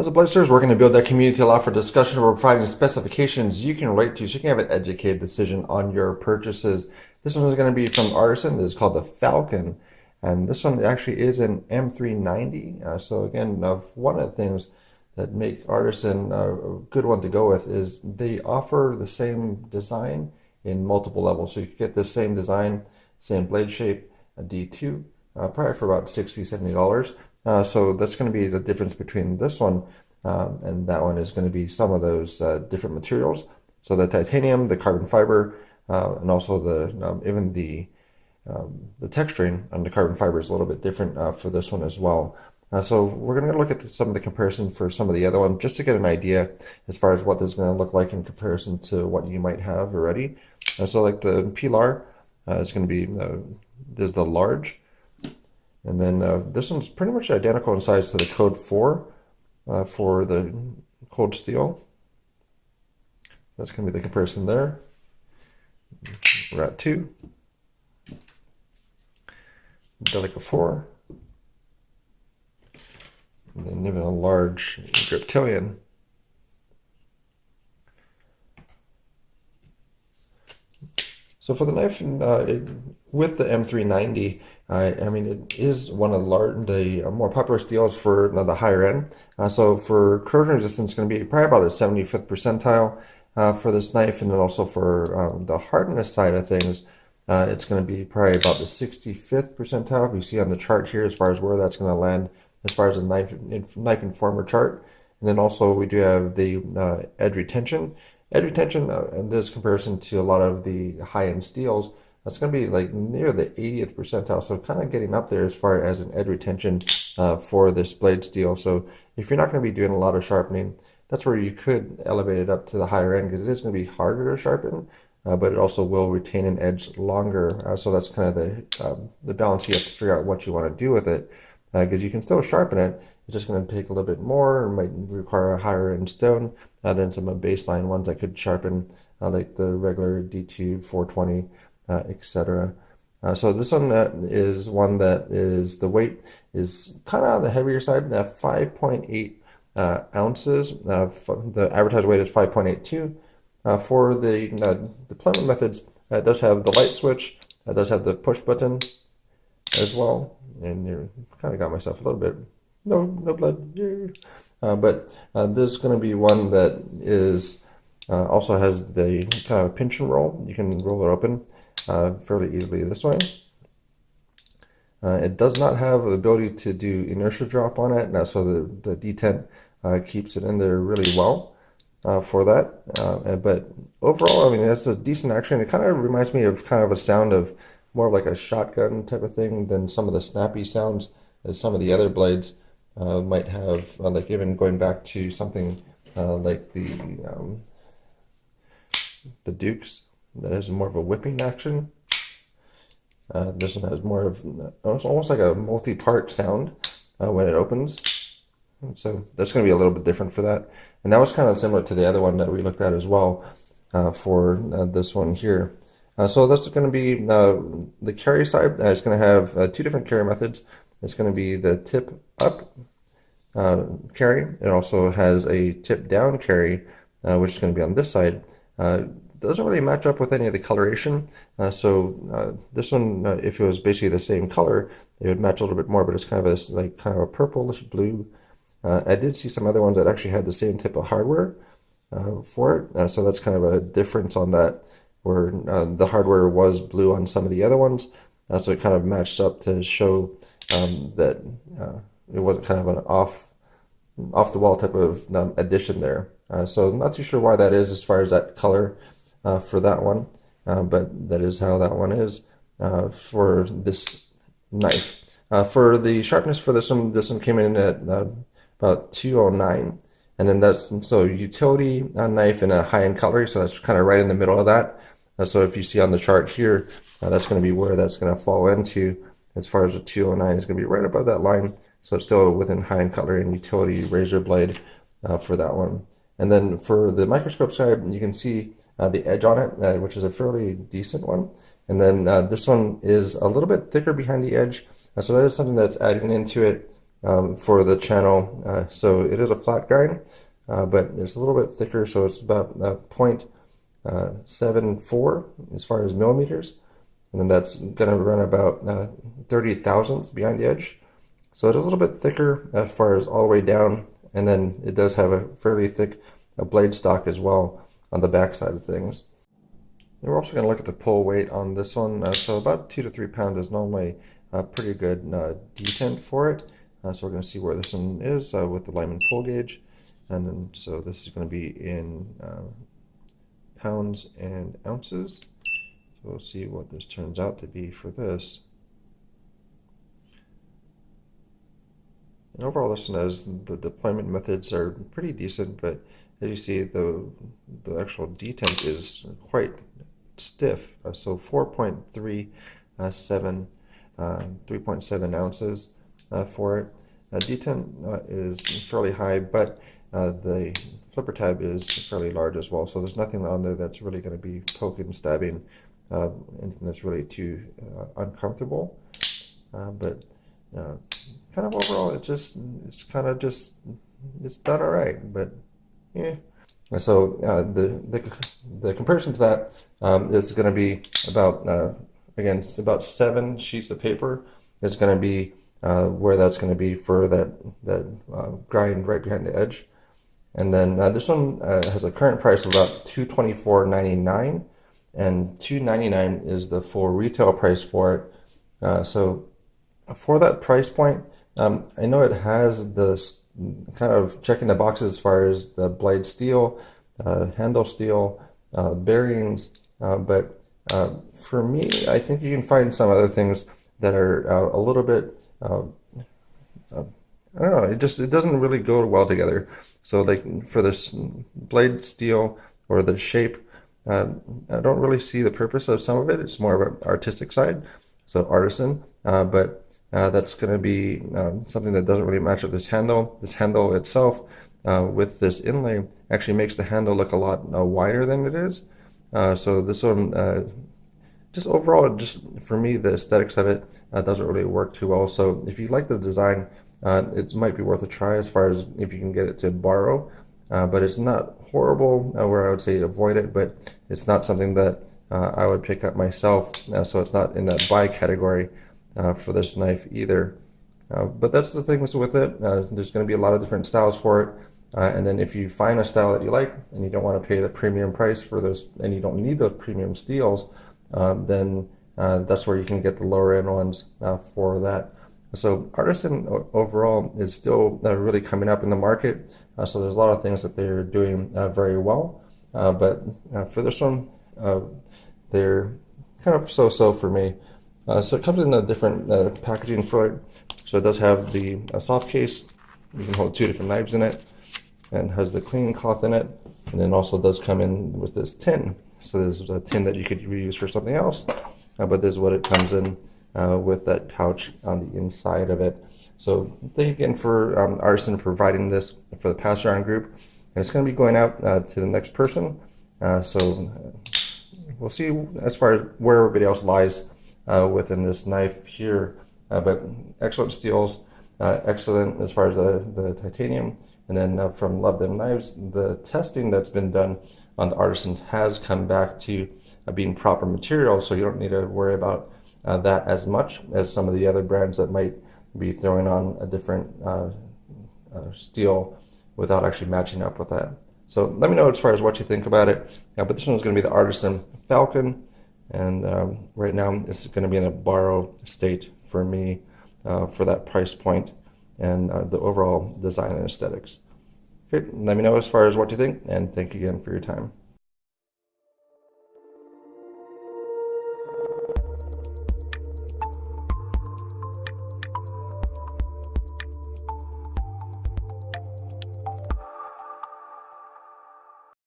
As a Blazers, we're going to build that community to allow for discussion. We're providing specifications you can relate to so you can have an educated decision on your purchases. This one is going to be from Artisan. This is called the Falcon. And this one actually is an M390. So again, one of the things that make Artisan a good one to go with is they offer the same design in multiple levels. So you can get the same design, same blade shape, a D2, probably for about $60, $70. So that's going to be the difference between this one and that one is going to be some of those different materials. So the titanium, the carbon fiber, and also even the texturing on the carbon fiber is a little bit different for this one as well. So we're going to look at some of the comparison for some of the other ones just to get an idea as far as what this is going to look like in comparison to what you might have already. So like the Pilar is going to be, there's the large. And then this one's pretty much identical in size to the Code 4 for the cold steel. That's going to be the comparison there. We're at 2. Delica 4. And then even a large Griptilian. So for the knife with the M390, I mean, it is one of the more popular steels for the higher end. So for corrosion resistance, it's going to be probably about the 75th percentile for this knife, and then also for the hardness side of things, it's going to be probably about the 65th percentile. You see on the chart here as far as where that's going to land as far as a knife informer chart. And then also we do have the edge retention. Edge retention, in this comparison to a lot of the high-end steels, that's going to be like near the 80th percentile, so kind of getting up there as far as an edge retention for this blade steel. So if you're not going to be doing a lot of sharpening, that's where you could elevate it up to the higher end, because it is going to be harder to sharpen, but it also will retain an edge longer. So that's kind of the balance you have to figure out what you want to do with it, because you can still sharpen it. It's just going to take a little bit more, and might require a higher end stone than some of the baseline ones that could sharpen, like the regular D2 420, etc. So this one is one that is, the weight is kind of on the heavier side, 5.8 ounces. The advertised weight is 5.82. For the deployment methods, it does have the light switch, it does have the push button as well, and you kind of got myself a little bit, no blood, but this is going to be one that is also has the kind of pinch and roll. You can roll it open fairly easily this way. It does not have the ability to do inertia drop on it, so the detent keeps it in there really well for that. But overall, I mean, it's a decent action. It kind of reminds me of kind of a sound of more of like a shotgun type of thing than some of the snappy sounds as some of the other blades might have, like even going back to something like the Dukes that has more of a whipping action. This one has more of, it's almost like a multi-part sound when it opens. So that's going to be a little bit different for that. And that was kind of similar to the other one that we looked at as well for this one here. So that's going to be the carry side. It's going to have 2 different carry methods. It's going to be the tip up carry. It also has a tip down carry, which is going to be on this side. Doesn't really match up with any of the coloration. So this one, if it was basically the same color, it would match a little bit more, but it's kind of a purplish blue. I did see some other ones that actually had the same type of hardware for it. So that's kind of a difference on that, where the hardware was blue on some of the other ones. So it kind of matched up to show that it wasn't kind of an off the wall type of addition there. So I'm not too sure why that is as far as that color for that one, but that is how that one is for this knife. For the sharpness for this one came in at about 209, and then that's so utility knife and a high-end cutlery, so that's kind of right in the middle of that. So if you see on the chart here, that's going to be where that's going to fall into. As far as the 209 is going to be right above that line, so it's still within high-end cutlery and utility razor blade for that one. And then for the microscope side, you can see the edge on it, which is a fairly decent one. And then this one is a little bit thicker behind the edge, so that is something that's adding into it for the channel. So it is a flat grind, but it's a little bit thicker, so it's about 0.74 as far as millimeters, and then that's going to run about 30 thousandths behind the edge. So it is a little bit thicker as far as all the way down, and then it does have a fairly thick blade stock as well on the back side of things. And we're also going to look at the pull weight on this one. So about 2 to 3 pounds is normally a pretty good detent for it. So we're going to see where this one is with the Lyman pull gauge. And then, so this is going to be in pounds and ounces. So we'll see what this turns out to be for this. And overall, this one has the deployment methods are pretty decent, but as you see, the actual detent is quite stiff. So 3.7 ounces for it. Detent is fairly high, but the flipper tab is fairly large as well. So there's nothing on there that's really going to be poking, stabbing, anything that's really too uncomfortable. But kind of overall, it's done all right. But yeah. So the comparison to that is going to be about again, it's about 7 sheets of paper is going to be where that's going to be for that grind right behind the edge. And then this one has a current price of about $224.99, and $299 is the full retail price for it. So for that price point, I know it has this kind of checking the boxes as far as the blade steel, handle steel, bearings, but for me, I think you can find some other things that are a little bit, I don't know, it doesn't really go well together. So like for this blade steel or the shape, I don't really see the purpose of some of it. It's more of an artistic side, so artisan, but that's going to be something that doesn't really match up this handle. This handle itself with this inlay actually makes the handle look a lot wider than it is. So this one, just overall, just for me, the aesthetics of it doesn't really work too well. So if you like the design, it might be worth a try as far as if you can get it to borrow. But it's not horrible where I would say avoid it, but it's not something that I would pick up myself. So it's not in that buy category for this knife either. But that's the things with it. There's going to be a lot of different styles for it. And then if you find a style that you like and you don't want to pay the premium price for those, and you don't need those premium steels, then that's where you can get the lower end ones for that. So Artisan overall is still really coming up in the market. So there's a lot of things that they're doing very well. But for this one, they're kind of so-so for me. So it comes in a different packaging for it. So it does have the soft case. You can hold 2 different knives in it, and has the cleaning cloth in it. And then also does come in with this tin. So there's a tin that you could reuse for something else. But this is what it comes in with that pouch on the inside of it. So thank you again for Artisan providing this for the pass around group. And it's going to be going out to the next person. So we'll see as far as where everybody else lies within this knife here. But excellent steels, excellent as far as the titanium. And then from Love Them Knives, the testing that's been done on the Artisans has come back to being proper material, so you don't need to worry about that as much as some of the other brands that might be throwing on a different steel without actually matching up with that. So let me know as far as what you think about it. But this one is going to be the Artisan Falcon, and right now it's going to be in a borrow state for me for that price point and the overall design and aesthetics. Okay, let me know as far as what you think, and thank you again for your time.